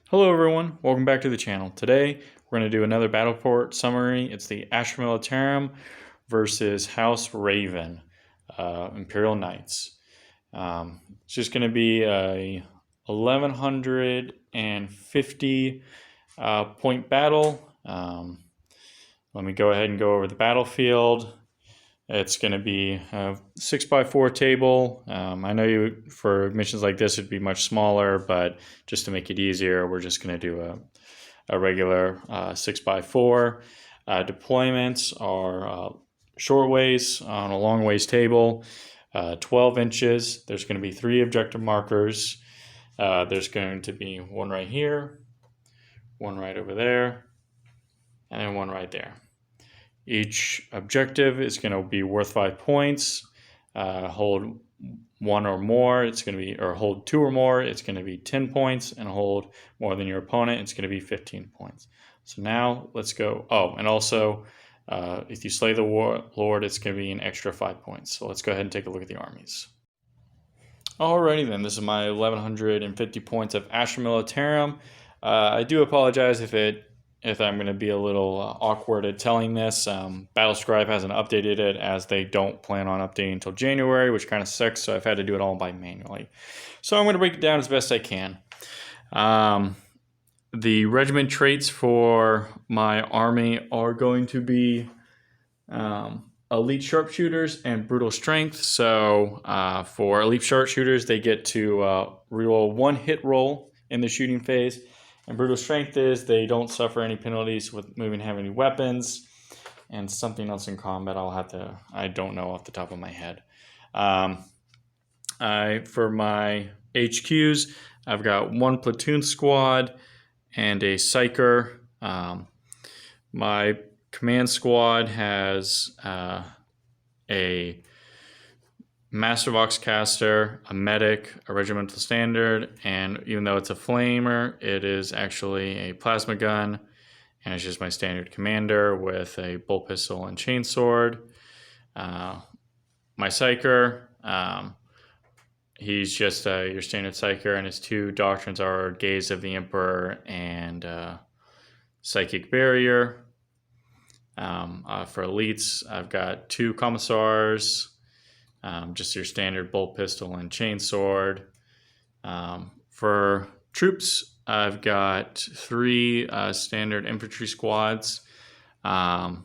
Hello everyone, welcome back to the channel. Today we're going to do another battle report summary. It's the Astra Militarum versus House Raven, Imperial Knights. It's just going to be a 1150 point battle. Let me go ahead and go over the battlefield. It's going to be a 6x4 table. I know for missions like this it'd be much smaller, but just to make it easier, we're just going to do a regular 6x4. Deployments are short ways on a long ways table, 12 inches. There's going to be 3 objective markers. There's going to be one right here, one right over there, and then one right there. Each objective is going to be worth 5 points. Hold 1 or more, it's going to be, or hold 2 or more, it's going to be 10 points, and hold more than your opponent, it's going to be 15 points. So now let's go. Oh, and also, if you slay the warlord, it's going to be an extra 5 points. So let's go ahead and take a look at the armies. Alrighty then, this is my 1150 points of Astra Militarum. I do apologize if I'm going to be a little awkward at telling this. Battlescribe hasn't updated it, as they don't plan on updating until January, which kind of sucks, so I've had to do it all by manually. So I'm going to break it down as best I can. The regiment traits for my army are going to be elite sharpshooters and brutal strength. So for elite sharpshooters, they get to reroll 1 hit roll in the shooting phase. And brutal strength is they don't suffer any penalties with moving heavy weapons. And something else in combat I don't know off the top of my head. For my HQs, I've got 1 platoon squad and a psyker. My command squad has a Master Voxcaster, a medic, a regimental standard, and even though it's a flamer, it is actually a plasma gun, and it's just my standard commander with a bolt pistol and chainsword. My psyker, he's just your standard psyker, and his 2 doctrines are Gaze of the Emperor and Psychic Barrier. For elites, I've got 2 commissars, just your standard bolt pistol and chainsword. For troops, I've got 3 standard infantry squads, 1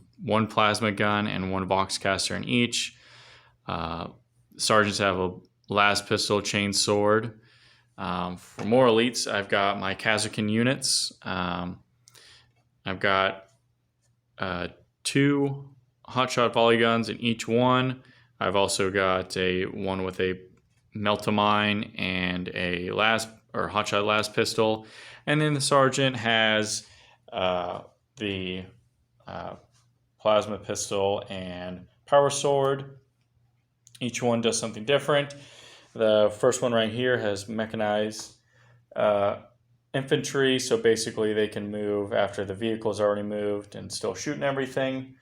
plasma gun and 1 Voxcaster in each. Sergeants have a las pistol, chainsword. For more elites, I've got my Kazakin units. I've got 2 hotshot volley guns in each one. I've also got one with a melt-a-mine and a hotshot las pistol, and then the sergeant has the plasma pistol and power sword. Each one does something different. The first one right here has mechanized infantry, so basically they can move after the vehicle is already moved and still shooting everything.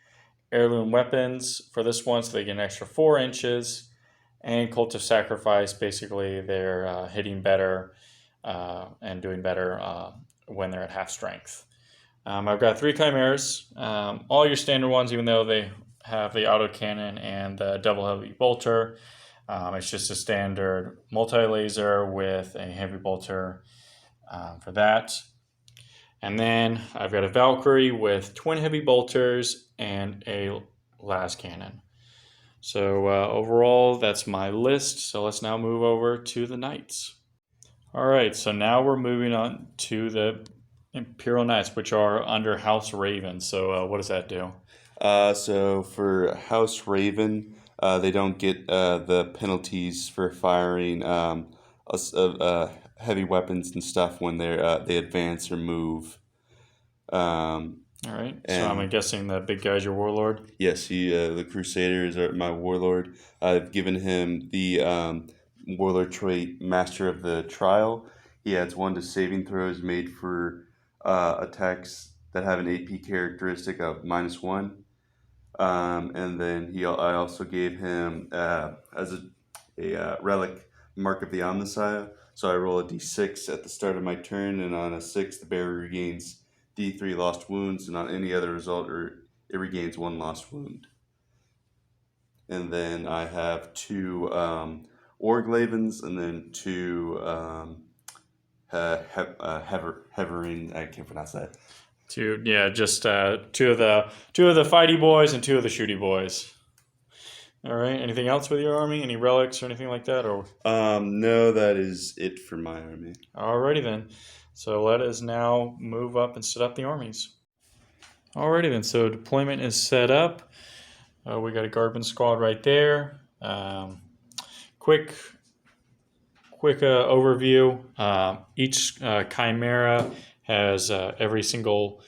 Heirloom weapons for this one, so they get an extra 4 inches. And Cult of Sacrifice, basically they're hitting better and doing better when they're at half strength. I've got 3 chimeras, all your standard ones, even though they have the autocannon and the double heavy bolter. It's just a standard multi-laser with a heavy bolter for that. And then I've got a Valkyrie with twin heavy bolters and a las cannon. So overall, that's my list. So let's now move over to the Knights. All right, so now we're moving on to the Imperial Knights, which are under House Raven. So what does that do? So for House Raven, they don't get the penalties for firing heavy weapons and stuff when they advance or move. All right. So I'm guessing the big guy's your warlord. Yes, the Crusaders are my warlord. I've given him the warlord trait, Master of the Trial. He adds 1 to saving throws made for attacks that have an AP characteristic of -1. And then I also gave him as a relic Mark of the Omnissiah. So I roll a d6 at the start of my turn, and on a 6, the bearer regains d3 lost wounds, and on any other result, it regains 1 lost wound. And then I have 2 Orglavens, and then 2 Hevering. I can't pronounce that. Just two of the fighty boys and 2 of the shooty boys. All right. Anything else with your army? Any relics or anything like that? Or no, that is it for my army. alrighty then. So let us now move up and set up the armies. Alrighty then. So deployment is set up. We got a guardman squad right there. Quick overview. Each chimera has every single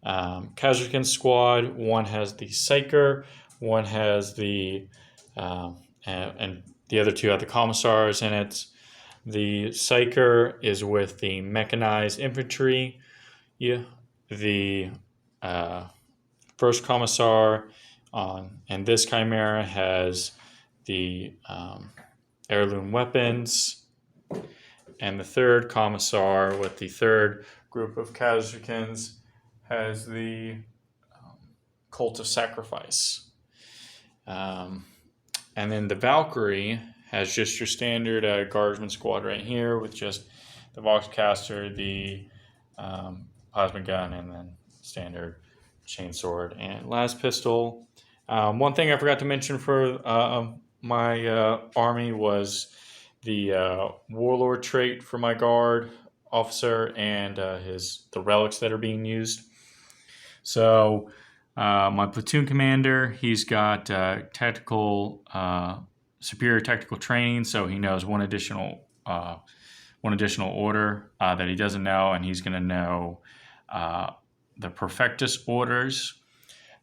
Khazarkan squad. One has the Psyker. One has the and the other 2 have the commissars in it. The Psyker is with the mechanized infantry. Yeah, the first commissar and this chimera has the heirloom weapons, and the third commissar with the third group of Khazarkans has the cult of sacrifice. And then the Valkyrie has just your standard guardsman squad right here with just the Voxcaster, the plasma gun, and then standard chainsword and las pistol. One thing I forgot to mention for my army was the warlord trait for my guard officer and the relics that are being used. So my platoon commander, he's got superior tactical training, so he knows one additional order that he doesn't know, and he's going to know the Perfectus orders.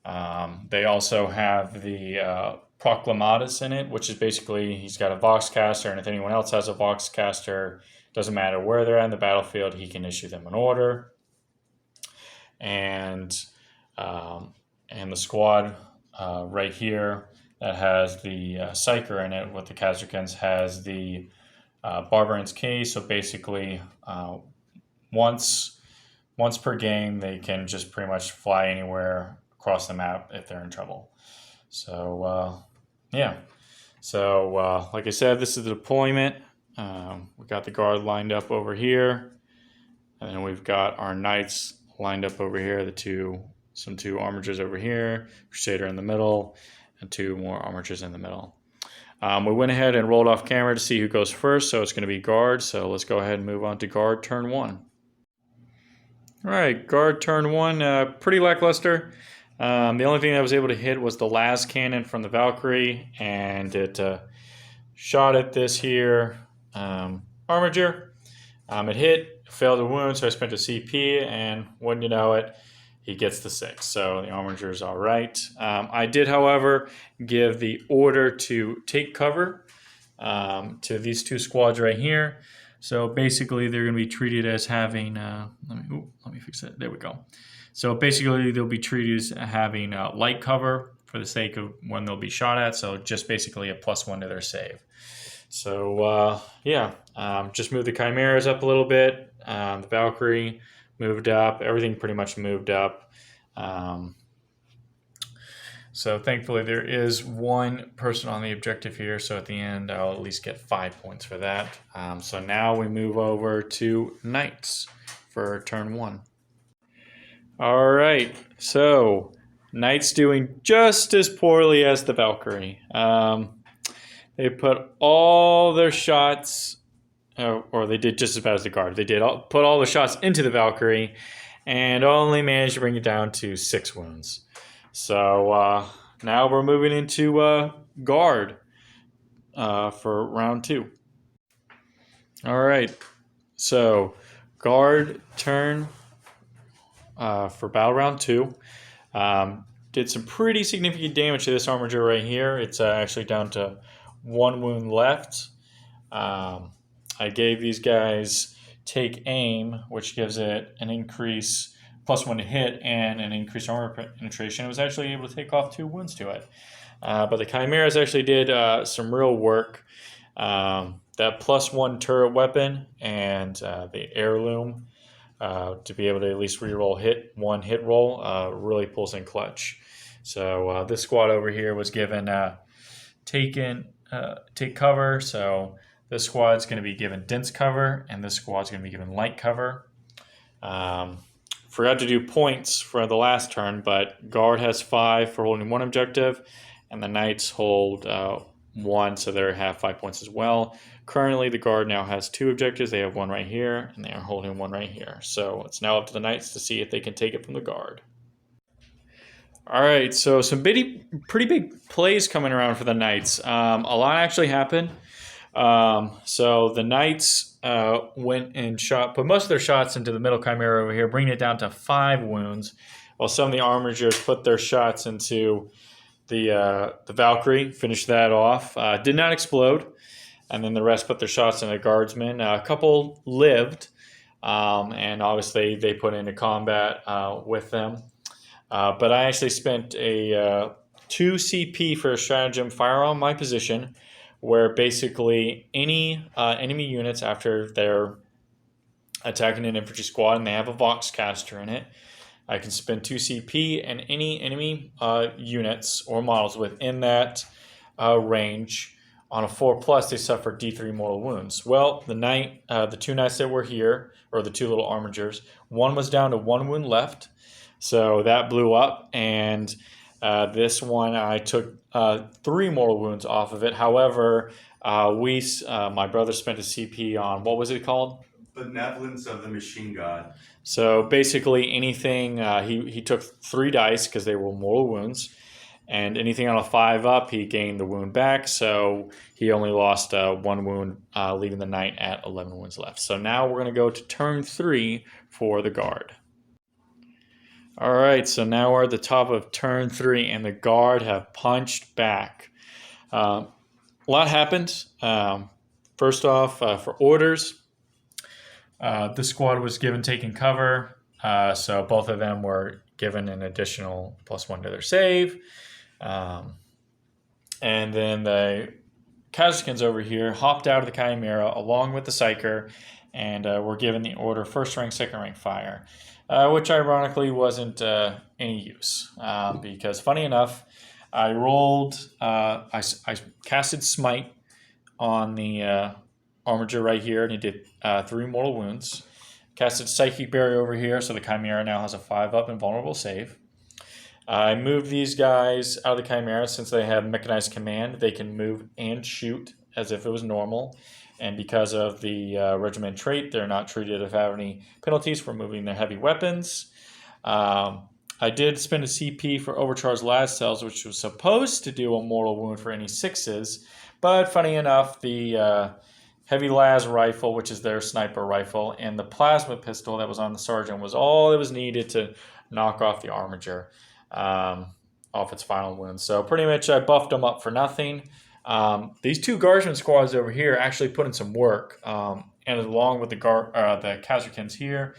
They also have the Proclamatus in it, which is basically he's got a Voxcaster, and if anyone else has a Voxcaster, doesn't matter where they're at in the battlefield, he can issue them an order. And the squad right here that has the Psyker in it with the Khazarkans has the Barbarian's Key. So basically, once per game, they can just pretty much fly anywhere across the map if they're in trouble. So like I said, this is the deployment. We got the guard lined up over here, and then we've got our knights lined up over here. Some two armatures over here, Crusader in the middle, and 2 more armatures in the middle. We went ahead and rolled off camera to see who goes first, so it's going to be guard. So let's go ahead and move on to guard turn 1. All right, guard turn 1, pretty lackluster. The only thing that was able to hit was the las cannon from the Valkyrie, and it shot at this here armature. It hit, failed to wound, so I spent a CP, and wouldn't you know it, he gets the 6. So the armature is all right. I did, however, give the order to take cover to these 2 squads right here. So basically, they're going to be treated as having. Let me fix it. There we go. So basically, they'll be treated as having light cover for the sake of when they'll be shot at. So just basically a +1 to their save. So just move the chimeras up a little bit. The Valkyrie moved up. Everything pretty much moved up. So thankfully there is 1 person on the objective here. So at the end, I'll at least get 5 points for that. So now we move over to Knights for turn 1. All right. So Knights doing just as poorly as the Valkyrie. They put all their shots, or they did just as bad as the guard. They did put all the shots into the Valkyrie and only managed to bring it down to 6 wounds. So now we're moving into guard for round 2. All right. So guard turn for battle round 2. Did some pretty significant damage to this armature right here. It's actually down to 1 wound left. I gave these guys take aim, which gives it an increase +1 to hit and an increased armor penetration. It was actually able to take off 2 wounds to it. But the chimeras actually did some real work. that +1 turret weapon and the heirloom to be able to at least reroll one hit roll really pulls in clutch. So this squad over here was given take cover. So this squad's going to be given dense cover, and this squad's going to be given light cover. Forgot to do points for the last turn, but guard has 5 for holding 1 objective, and the knights hold 1, so they have 5 points as well. Currently, the guard now has 2 objectives. They have 1 right here, and they are holding 1 right here. So it's now up to the knights to see if they can take it from the guard. All right, so some pretty big plays coming around for the knights. A lot actually happened. So the knights went and put most of their shots into the middle chimera over here, bringing it down to 5 wounds, while some of the armigers put their shots into the Valkyrie, finished that off. Did not explode, and then the rest put their shots in the guardsmen. A couple lived, and obviously they put into combat with them. But I actually spent a 2 CP for a stratagem fire on my position, where basically any enemy units, after they're attacking an infantry squad and they have a Vox caster in it, I can spend 2 CP, and any enemy units or models within that range on a 4+, they suffer D3 mortal wounds. Well, the 2 knights that were here, or the 2 little armigers, one was down to 1 wound left, so that blew up, and this one I took 3 mortal wounds off of it. However, my brother spent a CP on, what was it called? Benevolence of the Machine God. So basically anything, he took 3 dice because they were mortal wounds, and anything on a 5 up, he gained the wound back, so he only lost 1 wound, leaving the knight at 11 wounds left. So now we're going to go to turn 3 for the guard. All right, so now we're at the top of turn 3, and the guard have punched back. A lot happened. First off, for orders, this squad was given taking cover, so both of them were given an additional +1 to their save. And then the Kazakhans over here hopped out of the Chimera along with the Psyker, and were given the order 1st rank, 2nd rank fire. Which ironically wasn't any use, because funny enough, I casted Smite on the armiger right here, and he did 3 mortal wounds. Casted Psychic Barrier over here, so the Chimera now has a 5 up and vulnerable save. I moved these guys out of the Chimera. Since they have Mechanized Command, they can move and shoot as if it was normal. And because of the regiment trait, they're not treated to have any penalties for moving their heavy weapons. I did spend a CP for Overcharged Las Cells, which was supposed to do a mortal wound for any 6s. But funny enough, the heavy las rifle, which is their sniper rifle, and the plasma pistol that was on the sergeant was all that was needed to knock off the armiger off its final wound. So pretty much I buffed them up for nothing. These 2 guardsman squads over here actually put in some work, and along with the Kazakhans here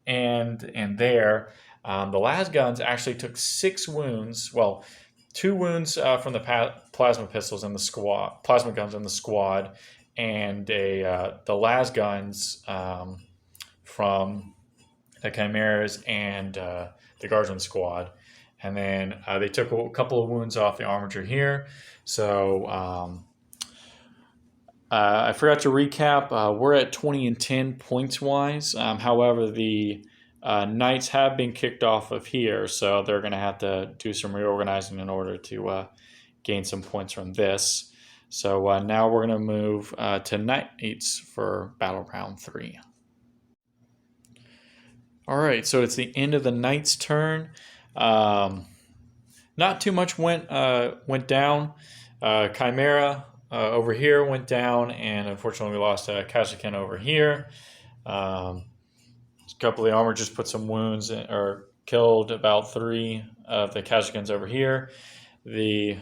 and there, the las guns actually took 6 wounds. Well, 2 wounds from the plasma pistols in the squad, plasma guns in the squad, and the las guns from the Chimeras and the guardsman squad. And then they took a couple of wounds off the armiger here. So I forgot to recap. We're at 20 and 10 points-wise. However, the Knights have been kicked off of here, so they're going to have to do some reorganizing in order to gain some points from this. So now we're going to move to Knights for Battle Round 3. All right, so it's the end of the Knights' turn. Not too much went down. Chimera over here went down, and unfortunately we lost Kazakhin over here. A couple of the armor just put some wounds or killed about 3 of the Kazakhins over here. The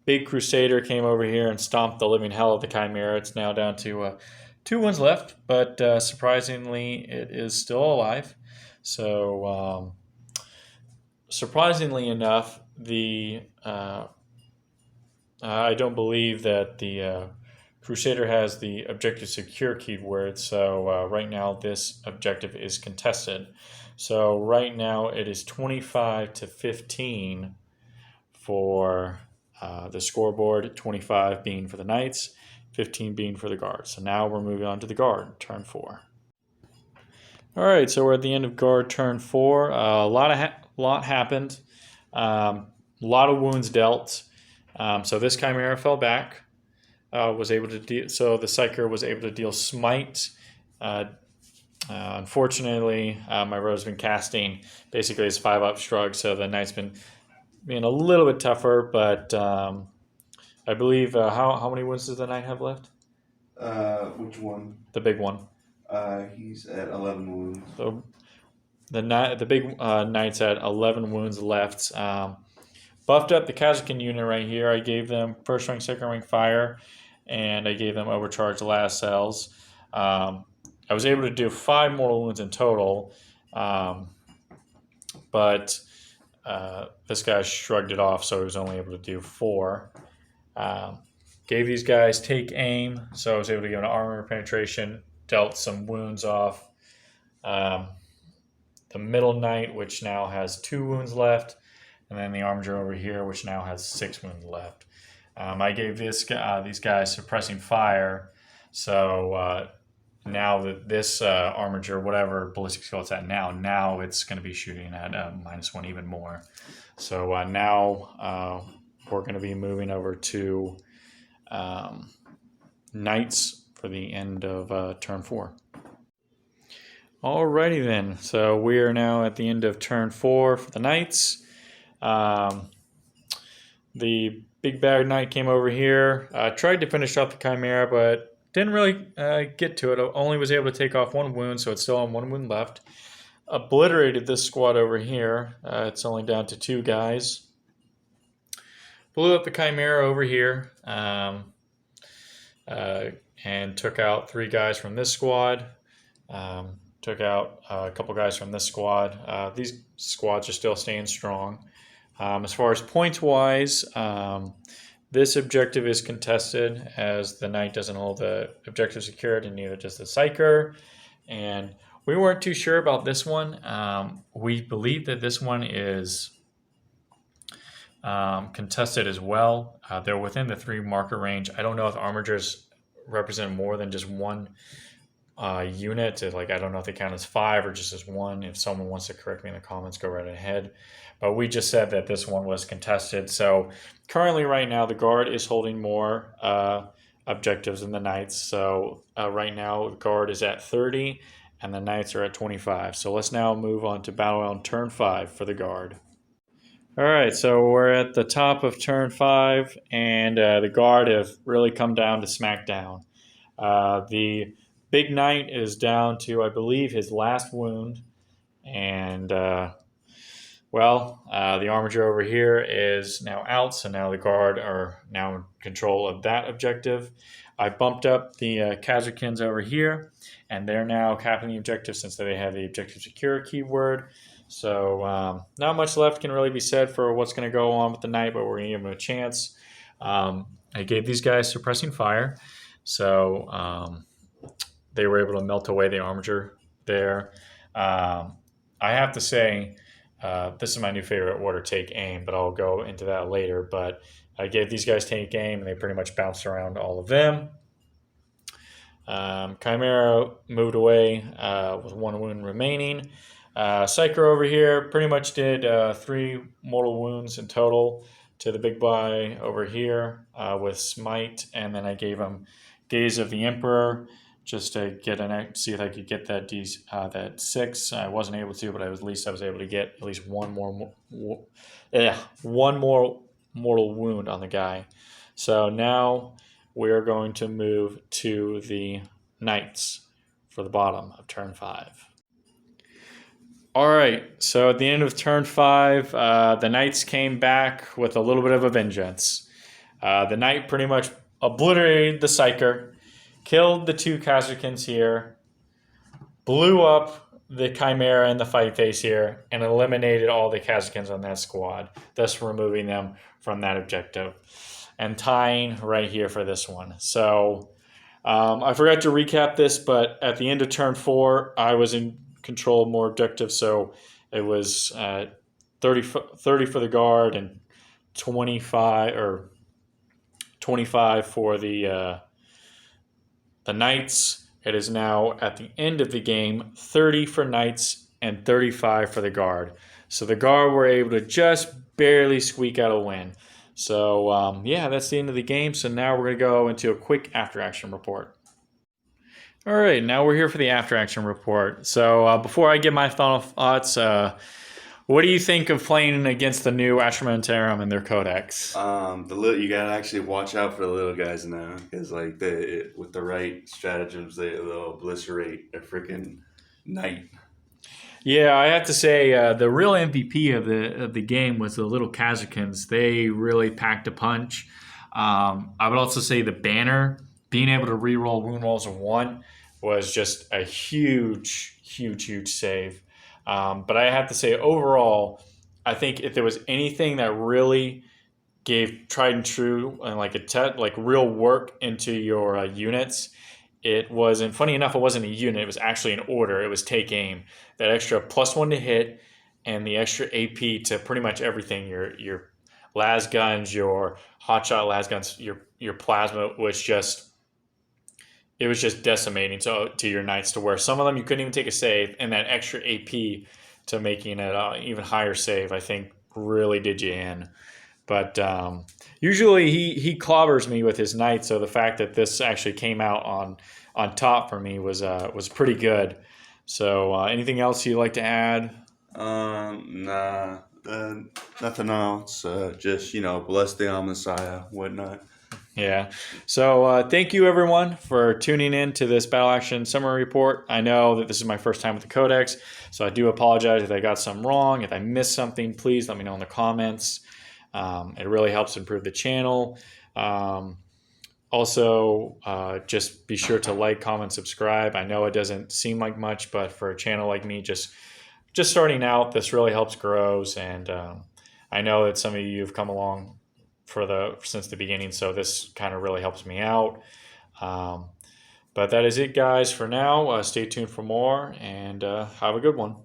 big Crusader came over here and stomped the living hell of the Chimera. It's now down to 2 wounds left, but surprisingly it is still alive. So surprisingly enough, I don't believe that the Crusader has the objective secure keyword, so right now this objective is contested. So right now it is 25 to 15 for the scoreboard, 25 being for the Knights, 15 being for the Guard. So now we're moving on to the Guard, turn 4. All right, so we're at the end of Guard turn 4. A lot happened. A lot of wounds dealt. So this Chimera fell back. Was able to so the Psyker was able to deal smite. Unfortunately, my row's been casting basically as 5-up shrug, so the Knight's been being a little bit tougher. But I believe how many wounds does the Knight have left? Which one? The big one. He's at 11 wounds. So the big Knight's at 11 wounds left. Buffed up the Kazakhstan unit right here. I gave them first rank, second rank fire, and I gave them overcharged last cells. I was able to do 5 mortal wounds in total, but this guy shrugged it off, so he was only able to do 4. Gave these guys take aim, so I was able to give an armor penetration, dealt some wounds off. The middle Knight, which now has 2 wounds left, and then the Armiger over here, which now has 6 wounds left. I gave these guys suppressing fire, so now that this Armiger, whatever ballistic skill it's at now it's going to be shooting at -1 even more. So now we're going to be moving over to Knights for the end of turn 4. Alrighty then, so we are now at the end of turn 4 for the Knights. The big bad Knight came over here, tried to finish off the Chimera, but didn't really get to it. Only was able to take off 1 wound, so it's still on 1 wound left. Obliterated this squad over here. It's only down to 2 guys. Blew up the Chimera over here, and took out 3 guys from this squad. Took out a couple guys from this squad. These squads are still staying strong. As far as points-wise, this objective is contested as the Knight doesn't hold the objective secured, and neither does the Psyker. And we weren't too sure about this one. We believe that this one is contested as well. They're within the 3 marker range. I don't know if Armigers represent more than just 1 unit. Like, I don't know if they count as 5 or just as 1. If someone wants to correct me in the comments, go right ahead. But we just said that this one was contested. So currently right now the Guard is holding more objectives than the Knights. So right now the Guard is at 30 and the Knights are at 25. So let's now move on to battle on turn 5 for the Guard. All right, so we're at the top of turn 5, and the Guard have really come down to smackdown. The big Knight is down to, I believe, his last wound, and the Armiger over here is now out, so now the Guard are now in control of that objective. I bumped up the Kazakhstans over here, and they're now capping the objective since they have the objective secure keyword. So not much left can really be said for what's going to go on with the Knight, but we're going to give them a chance. I gave these guys suppressing fire, so they were able to melt away the Armiger there. I have to say, this is my new favorite order, take aim, but I'll go into that later. But I gave these guys take aim, and they pretty much bounced around all of them. Chimera moved away with 1 wound remaining. Psyker over here pretty much did 3 mortal wounds in total to the big guy over here with smite, and then I gave him Gaze of the Emperor just to get see if I could get that that 6. I wasn't able to, but at least I was able to get at least one more mortal wound on the guy. So now we're going to move to the Knights for the bottom of turn 5. All right, so at the end of turn 5, the Knights came back with a little bit of a vengeance. The Knight pretty much obliterated the Psyker, killed the 2 Kazakhstans here, blew up the Chimera and the Fight Face here, and eliminated all the Kazakhstans on that squad, thus removing them from that objective. and tying right here for this one. So I forgot to recap this, but at the end of turn 4, I was in control of more objectives, so it was 30 for the guard and 25 for the knights. It is now at the end of the game 30 for knights and 35 for the guard. So the guard were able to just barely squeak out a win. So yeah, that's the end of the game. So now we're going to go into a quick after action report. All right, now we're here for the after action report. So before I give my final thoughts, what do you think of playing against the new Astra Militarum and their Codex? You gotta actually watch out for the little guys now, because like with the right stratagems, they'll obliterate a freaking knight. Yeah, I have to say the real MVP of the game was the little Kazakins. They really packed a punch. I would also say the banner being able to reroll wound rolls of 1 was just a huge save. But I have to say overall, I think if there was anything that really gave tried and true and like real work into your units, it wasn't. Funny enough, it wasn't a unit. It was actually an order. It was take aim. That extra +1 to hit, and the extra AP to pretty much everything. Your las guns, your hotshot las guns, your plasma was just. It was just decimating to your knights, to where some of them you couldn't even take a save, and that extra AP to making it even higher save, I think, really did you in. But usually he clobbers me with his knight, so the fact that this actually came out on top for me was pretty good. So anything else you'd like to add? Nah, nothing else. Just bless the Messiah, whatnot. Yeah. So thank you everyone for tuning in to this Battle Action Summary Report. I know that this is my first time with the Codex, so I do apologize if I got something wrong. If I missed something, please let me know in the comments. It really helps improve the channel. Also, just be sure to like, comment, subscribe. I know it doesn't seem like much, but for a channel like me, just starting out, this really helps grows. And I know that some of you have come along since the beginning, so this kind of really helps me out. But that is it, guys, for now. Stay tuned for more, and have a good one.